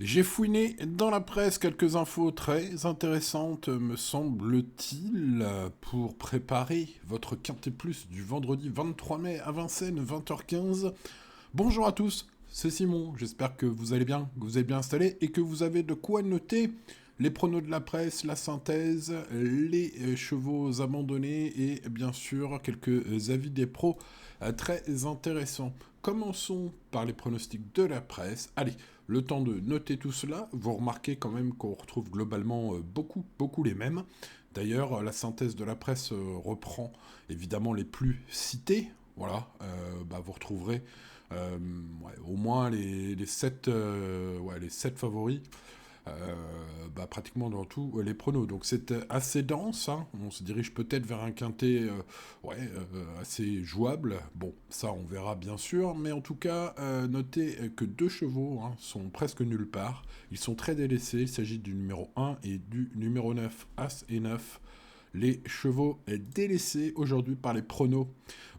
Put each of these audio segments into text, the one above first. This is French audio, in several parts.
J'ai fouiné dans la presse quelques infos très intéressantes, me semble-t-il, pour préparer votre Quintet Plus du vendredi 23 mai à Vincennes, 20h15. Bonjour à tous, c'est Simon, j'espère que vous allez bien, que vous êtes bien installés et que vous avez de quoi noter les pronos de la presse, la synthèse, les chevaux abandonnés et bien sûr quelques avis des pros très intéressants. Commençons par les pronostics de la presse. Allez, le temps de noter tout cela. Vous remarquez quand même qu'on retrouve globalement beaucoup les mêmes. D'ailleurs, la synthèse de la presse reprend évidemment les plus cités. Voilà, vous retrouverez au moins les 7 les 7 favoris. Pratiquement dans tous les pronos. Donc c'est assez dense, hein. On se dirige peut-être vers un quintet assez jouable. Bon, ça on verra bien sûr, mais en tout cas, notez que deux chevaux sont presque nulle part. Ils sont très délaissés, il s'agit du numéro 1 et du numéro 9, As et 9. Les chevaux délaissés aujourd'hui par les pronos.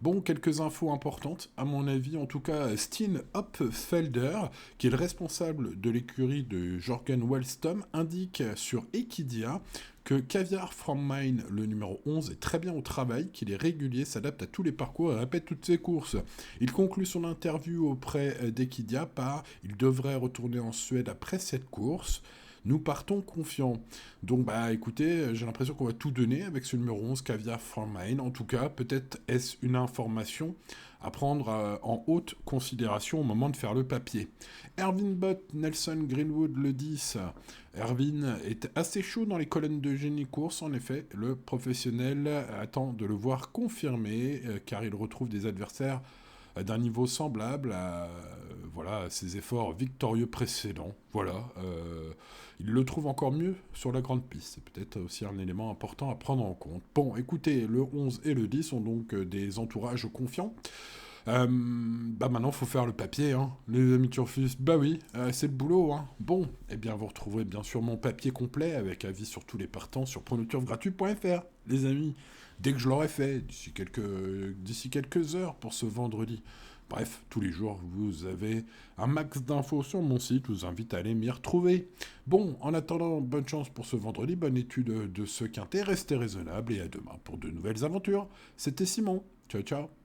Bon, quelques infos importantes, à mon avis, en tout cas, Steen Hopfelder, qui est le responsable de l'écurie de Jorgen Wellstom, indique sur Equidia que Caviar from Mine, le numéro 11, est très bien au travail, qu'il est régulier, s'adapte à tous les parcours et répète toutes ses courses. Il conclut son interview auprès d'Equidia par « Il devrait retourner en Suède après cette course ». Nous partons confiants. Donc, écoutez, j'ai l'impression qu'on va tout donner avec ce numéro 11, Caviar from Mine. En tout cas, peut-être est-ce une information à prendre en haute considération au moment de faire le papier. Erwin Bott, Nelson Greenwood, le 10. Erwin est assez chaud dans les colonnes de génie course. En effet, le professionnel attend de le voir confirmer, car il retrouve des adversaires d'un niveau semblable à ses efforts victorieux précédents. Il le trouve encore mieux sur la grande piste. C'est peut-être aussi un élément important à prendre en compte. Bon, écoutez, le 11 et le 10 sont donc des entourages confiants. Maintenant, faut faire le papier, hein. Les amis turfistes, oui, c'est le boulot, hein. Bon, vous retrouverez bien sûr mon papier complet avec avis sur tous les partants sur pronoturfgratuit.fr, les amis, dès que je l'aurai fait, d'ici quelques heures pour ce vendredi. Bref, tous les jours, vous avez un max d'infos sur mon site, je vous invite à aller m'y retrouver. Bon, en attendant, bonne chance pour ce vendredi, bonne étude de ce quintet, restez raisonnable et à demain pour de nouvelles aventures. C'était Simon, ciao ciao.